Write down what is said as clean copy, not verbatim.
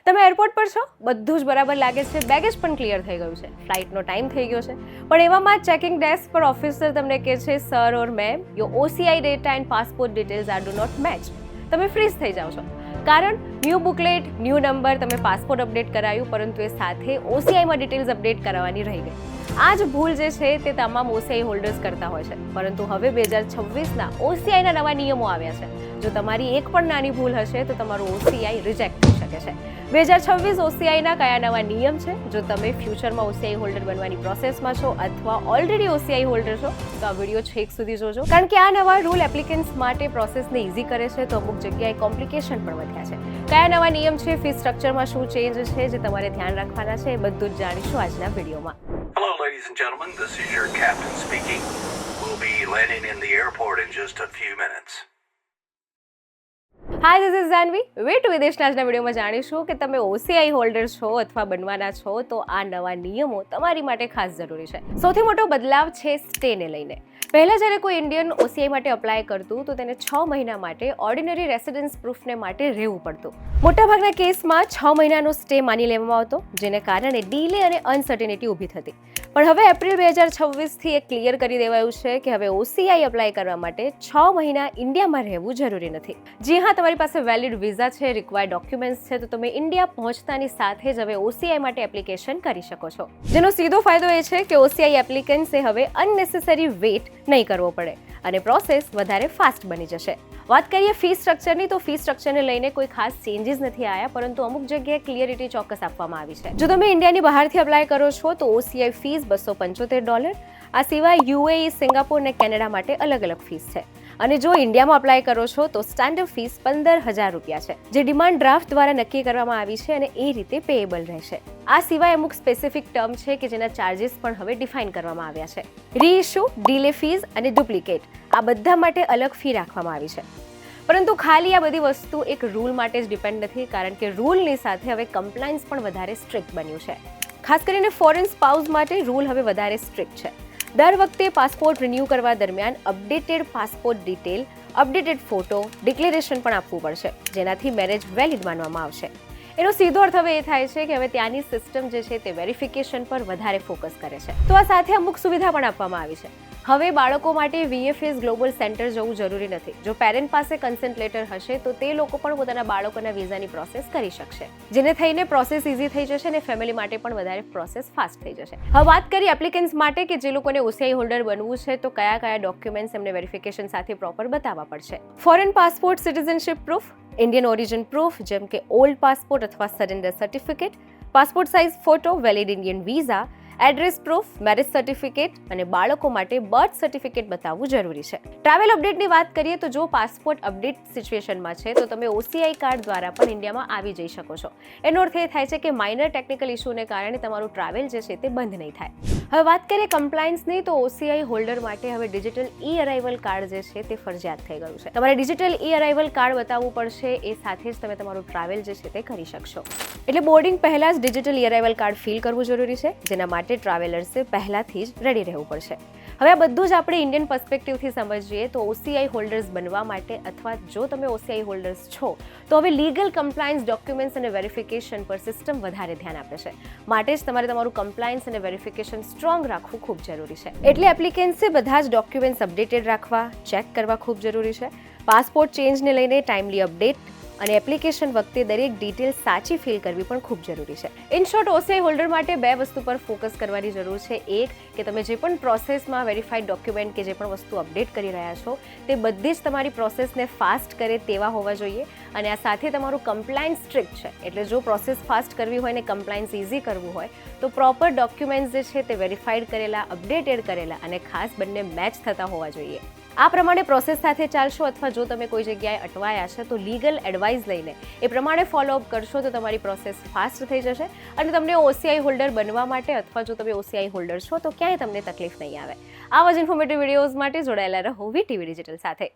તમે એરપોર્ટ પર છો, બધું જ બરાબર લાગે છે, બેગેજ પણ ક્લિયર થઈ ગયું છે, ફ્લાઇટનો ટાઈમ થઈ ગયો છે, પણ એવામાં ચેકિંગ ડેસ્ક પર ઓફિસર તમને કહે છે, sir or ma'am, your OCI data and passport details are do not match. તમે ફ્રીઝ થઈ જાઓ છો, કારણ ન્યૂ બુકલેટ, ન્યૂ નંબર, તમે પાસપોર્ટ અપડેટ કરાયું, પરંતુ એ સાથે ઓસીઆઈમાં ડિટેલ્સ અપડેટ કરાવવાની રહી ગઈ. આ જ ભૂલ જે છે તે તમામ ઓસીઆઈ હોલ્ડર્સ કરતા હોય છે, પરંતુ હવે 2026ના ઓસીઆઈના નવા નિયમો આવ્યા છે. જો તમારી એક પણ નાની ભૂલ હશે તો તમારું ઓસીઆઈ રિજેક્ટ થઈ શકે છે. 2026 ઓસીઆઈના કયા નવા નિયમ છે? જો તમે ફ્યુચરમાં ઓસીઆઈ હોલ્ડર બનવાની પ્રોસેસમાં છો અથવા ઓલરેડી ઓસીઆઈ હોલ્ડર છો તો આ વિડીયો છેક સુધી જોજો, કારણ કે આ નવા રૂલ એપ્લિકન્ટ્સ માટે પ્રોસેસને ઇઝી કરે છે, તો અમુક જગ્યાએ કોમ્પ્લિકેશન પણ વધ્યા છે. કયા નવા નિયમ છે, ફી સ્ટ્રક્ચરમાં શું ચેન્જ છે જે તમારે ધ્યાન રાખવાના છે, એ બધું જ જાણીશું આજના વિડીયોમાં. Hello, ladies and gentlemen. This is your captain speaking. We'll be landing in the airport in just a few minutes. Hi, this is Janvi. Way to વિદેશના આજના વિડીયોમાં જાણીશું કે તમે ઓસીઆઈ હોલ્ડર છો અથવા બનવાના છો તો આ નવા નિયમો તમારી માટે ખાસ જરૂરી છે. સૌથી મોટો બદલાવ છે સ્ટેને લઈને. પહેલાં જ્યારે કોઈ ઇન્ડિયન ઓસીઆઈ માટે અપ્લાય કરતું તો તેને 6 મહિના માટે ઓર્ડિનરી રેસિડન્સ પ્રૂફને માટે રહેવું પડતું. મોટાભાગના કેસમાં 6 મહિનાનો સ્ટે માની લેવામાં આવતો, જેને કારણે ડીલે અને અનસર્ટિનિટી ઊભી થતી. પણ હવે એપ્રિલ 2026થી એ ક્લિયર કરી દેવાયું છે કે હવે ઓસીઆઈ અપ્લાય કરવા માટે 6 મહિના ઇન્ડિયામાં રહેવું જરૂરી નથી. જી હા, તમારી પાસે વેલિડ વિઝા છે, રિક્વાયર્ડ ડોક્યુમેન્ટ્સ છે, તો તમે ઇન્ડિયા પહોંચતાની સાથે જ હવે ઓસીઆઈ માટે એપ્લિકેશન કરી શકો છો. જેનો સીધો ફાયદો એ છે કે ઓસીઆઈ એપ્લિકન્ટ્સે હવે અનનેસેસરી વેટ નહીં કરવો પડે અને પ્રોસેસ વધારે ફાસ્ટ બની જશે. વાત કરીએ ફી સ્ટ્રક્ચરની, તો ફી સ્ટ્રક્ચરને લઈને કોઈ ખાસ ચેન્જીસ નથી આવ્યા, પરંતુ અમુક જગ્યાએ ક્લિયરિટી ચોક્કસ આપવામાં આવી છે. જો તમે ઇન્ડિયાની બહારથી અપ્લાય કરો છો તો ઓસીઆઈ ફીસ $275. આ સિવાય યુએઈ, સિંગાપોર અને કેનેડા માટે અલગ અલગ ફીસ છે. અને જો ઇન્ડિયામાં અપ્લાય કરો છો તો સ્ટાન્ડર્ડ ફીસ $15,000 છે, જે ડિમાન્ડ ડ્રાફ્ટ દ્વારા નક્કી કરવામાં આવી છે અને એ રીતે પેએબલ રહેશે. આ સિવાય અમુક સ્પેસિફિક ટર્મ છે કે જેના ચાર્જિસ પણ હવે ડિફાઇન કરવામાં આવ્યા છે. રીઇશ્યુ, ડીલે ફીસ અને ડુપ્લિકેટ, આ બધા માટે અલગ ફી રાખવામાં આવી છે. પરંતુ ખાલી આ બધી વસ્તુ એક રૂલ માટે જ ડિપેન્ડ નથી, કારણ કે રૂલની સાથે હવે કમ્પ્લાયન્સ પણ વધારે સ્ટ્રિક્ટ બન્યું છે. ખાસ કરીને ફોરેન સ્પાઉસ માટે રૂલ હવે વધારે સ્ટ્રિક્ટ છે. દર વખતે પાસપોર્ટ રિન્યૂ કરવા દરમિયાન updated passport detail, updated photo, declaration પણ આપવું પડશે, જેનાથી મેરેજ વેલિડ માનવામાં આવશે. એનો સીધો અર્થ હવે એ થાય છે કે હવે ત્યાંની સિસ્ટમ જે છે તે વેરિફિકેશન પર વધારે ફોકસ કરે છે. તો આ સાથે અમુક સુવિધા પણ આપવામાં આવી છે. હવે બાળકો માટે વીએફએસ ગ્લોબલ સેન્ટર જવું જરૂરી નથી. જો પેરેન્ટ પાસે કન્સેન્ટ લેટર હશે તો તે લોકો પણ પોતાના બાળકોના વિઝાની પ્રોસેસ કરી શકશે, જેને થઈને પ્રોસેસ ઇઝી થઈ જશે અને ફેમિલી માટે પણ વધારે પ્રોસેસ ફાસ્ટ થઈ જશે. હવે વાત કરીએ એપ્લિકન્ટ્સ માટે કે જે લોકોને ઓસીઆઈ હોલ્ડર બનવું છે તો કયા કયા ડોક્યુમેન્ટ્સ એમને વેરિફિકેશન સાથે પ્રોપર બતાવવા પડશે. Foreign passport, citizenship proof, Indian origin proof જેમ કે ઓલ્ડ પાસપોર્ટ અથવા surrender certificate, passport size photo, valid Indian visa, address proof, marriage certificate અને બાળકો માટે બર્થ સર્ટિફિકેટ બતાવવું જરૂરી છે. ટ્રાવેલ અપડેટની વાત કરીએ તો જો પાસપોર્ટ અપડેટ સિચ્યુએશનમાં છે તો તમે ઓસીઆઈ કાર્ડ દ્વારા પણ ઇન્ડિયામાં આવી જઈ શકો છો. એનો અર્થ એ થાય છે કે માઇનર ટેકનિકલ ઇશ્યુને કારણે તમારું ટ્રાવેલ જે છે તે બંધ નહીં થાય. હવે વાત કરીએ કમ્પ્લાયન્સની, તો ઓસીઆઈ હોલ્ડર માટે હવે ડિજિટલ ઈ અરાઇવલ કાર્ડ જે છે તે ફરજિયાત થઈ ગયું છે. તમારે ડિજિટલ ઈ અરાઇવલ કાર્ડ બતાવવું પડશે, એ સાથે જ તમે તમારું ટ્રાવેલ જે છે તે કરી શકશો. એટલે બોર્ડિંગ પહેલાં જ ડિજિટલ ઈ અરાઇવલ કાર્ડ ફિલ કરવું જરૂરી છે, જેના માટે ટ્રાવેલર્સે પહેલાથી જ રેડી રહેવું પડશે. હવે આ બધું જ આપણે ઇન્ડિયન પર્સ્પેક્ટિવથી સમજીએ તો ઓસીઆઈ હોલ્ડર્સ બનવા માટે અથવા જો તમે ઓસીઆઈ હોલ્ડર્સ છો તો હવે લીગલ કમ્પ્લાયન્સ, ડોક્યુમેન્ટ્સ અને વેરિફિકેશન પર સિસ્ટમ વધારે ધ્યાન આપે છે. માટે જ તમારે તમારું કમ્પ્લાયન્સ અને વેરિફિકેશન સ્ટ્રોંગ રાખવું ખૂબ જરૂરી છે. એટલે એપ્લિકન્ટ્સે બધા જ ડોક્યુમેન્ટ્સ અપડેટેડ રાખવા, ચેક કરવા ખૂબ જરૂરી છે. પાસપોર્ટ ચેન્જને લઈને ટાઈમલી અપડેટ અને એપ્લિકેશન વખતે દરેક ડિટેલ સાચી ફિલ કરવી પણ ખૂબ જરૂરી છે. ઇન શોર્ટ, ઓસીઆઈ હોલ્ડર માટે 2 વસ્તુ પર ફોકસ કરવાની જરૂર છે. એક કે તમે જે પણ પ્રોસેસમાં વેરીફાઈડ ડોક્યુમેન્ટ કે જે પણ વસ્તુ અપડેટ કરી રહ્યા છો તે બધી જ તમારી પ્રોસેસને ફાસ્ટ કરે તેવા હોવા જોઈએ, અને આ સાથે તમારું કમ્પ્લાયન્સ સ્ટ્રિક્ટ છે. એટલે જો પ્રોસેસ ફાસ્ટ કરવી હોય ને કમ્પ્લાયન્સ ઇઝી કરવું હોય તો પ્રોપર ડોક્યુમેન્ટ્સ જે છે તે વેરીફાઈડ કરેલા, અપડેટેડ કરેલા અને ખાસ બંને મેચ થતા હોવા જોઈએ. આ પ્રમાણે પ્રોસેસ સાથે ચાલશો અથવા જો તમે કોઈ જગ્યાએ અટવાયા છે તો લીગલ એડવાઇસ લઈને એ પ્રમાણે ફોલોઅપ કરશો તો તમારી પ્રોસેસ ફાસ્ટ થઈ જશે અને તમને ઓસીઆઈ હોલ્ડર બનવા માટે અથવા જો તમે ઓસીઆઈ હોલ્ડર છો તો ક્યાંય તમને તકલીફ નહીં આવે. આવા જ ઇન્ફોર્મેટિવ વિડીયોઝ માટે જોડાયેલા રહો વીટીવી ડિજિટલ સાથે.